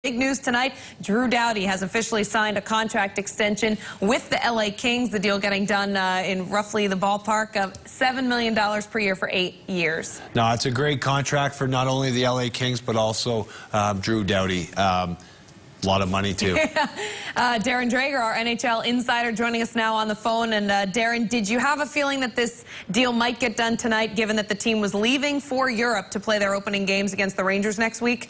Big news tonight, Drew Doughty has officially signed a contract extension with the LA Kings, the deal getting done in roughly the ballpark of $7 million per year for 8 years. No, it's a great contract for not only the LA Kings, but also Drew Doughty. A lot of money, too. Darren Drager, our NHL insider, joining us now on the phone. And Darren, did you have a feeling that this deal might get done tonight, given that the team was leaving for Europe to play their opening games against the Rangers next week?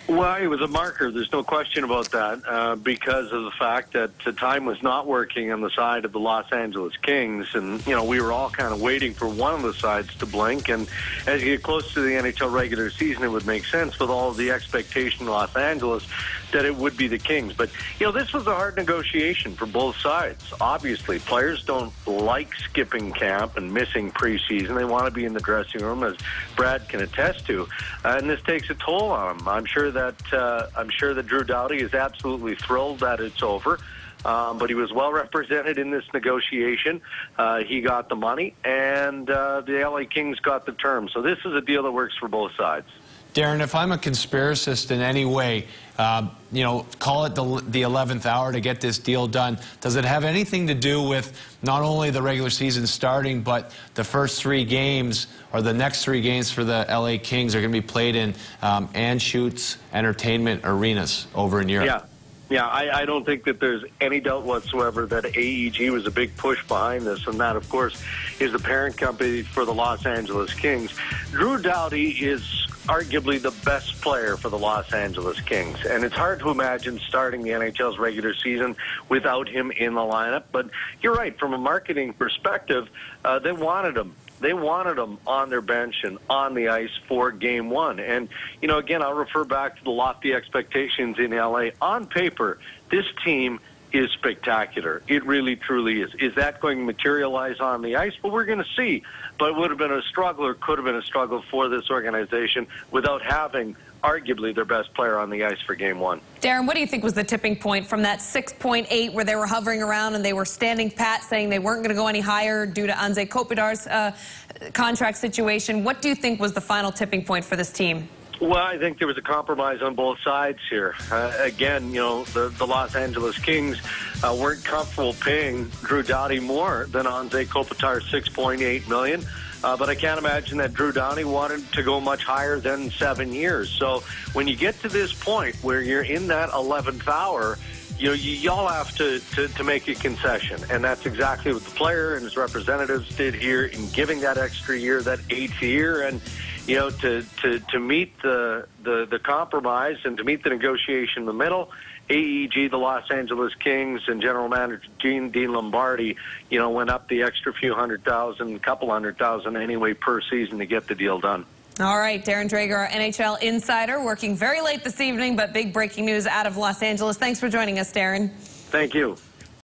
Well, it was a marker. There's no question about that because of the fact that the time was not working on the side of the Los Angeles Kings. And, you know, we were all kind of waiting for one of the sides to blink. And as you get close to the NHL regular season, it would make sense with all of the expectation in Los Angeles that it would be the Kings. But, you know, this was a hard negotiation for both sides. Obviously, players don't like skipping camp and missing preseason. They want to be in the dressing room, as Brad can attest to. And this takes a toll on them. I'm sure that Drew Doughty is absolutely thrilled that it's over. But he was well represented in this negotiation. He got the money, and the LA Kings got the terms. So this is a deal that works for both sides. Darren, if I'm a conspiracist in any way, you know, call it the 11th hour to get this deal done. Does it have anything to do with not only the regular season starting, but the first 3 games or the next 3 games for the LA Kings are going to be played in Anschutz Entertainment Arenas over in Europe? Yeah, I don't think that there's any doubt whatsoever that AEG was a big push behind this, and that, of course, is the parent company for the Los Angeles Kings. Drew Doughty is arguably the best player for the Los Angeles Kings, and it's hard to imagine starting the NHL's regular season without him in the lineup. But you're right, from a marketing perspective, they wanted him. They wanted him on their bench and on the ice for Game 1. And, you know, again, I'll refer back to the lofty expectations in L.A. On paper, this team is spectacular. It really, truly is. Is that going to materialize on the ice? Well, we're going to see. But it would have been a struggle, or could have been a struggle for this organization without having arguably their best player on the ice for Game 1. Darren, what do you think was the tipping point from that 6.8 where they were hovering around and they were standing pat saying they weren't going to go any higher due to Anze Kopitar's contract situation? What do you think was the final tipping point for this team? Well, I think there was a compromise on both sides here. Again, you know, the Los Angeles Kings weren't comfortable paying Drew Doughty more than Anze Kopitar's $6.8 million. But I can't imagine that Drew Doughty wanted to go much higher than 7 years. So when you get to this point where you're in that 11th hour, you know, y'all have to make a concession. And that's exactly what the player and his representatives did here in giving that extra year, that 8th year. And, you know, to meet the compromise and to meet the negotiation in the middle, AEG, the Los Angeles Kings, and General Manager Dean Lombardi, you know, went up the extra few couple hundred thousand anyway per season to get the deal done. All right, Darren Drager, our NHL insider, working very late this evening, but big breaking news out of Los Angeles. Thanks for joining us, Darren. Thank you.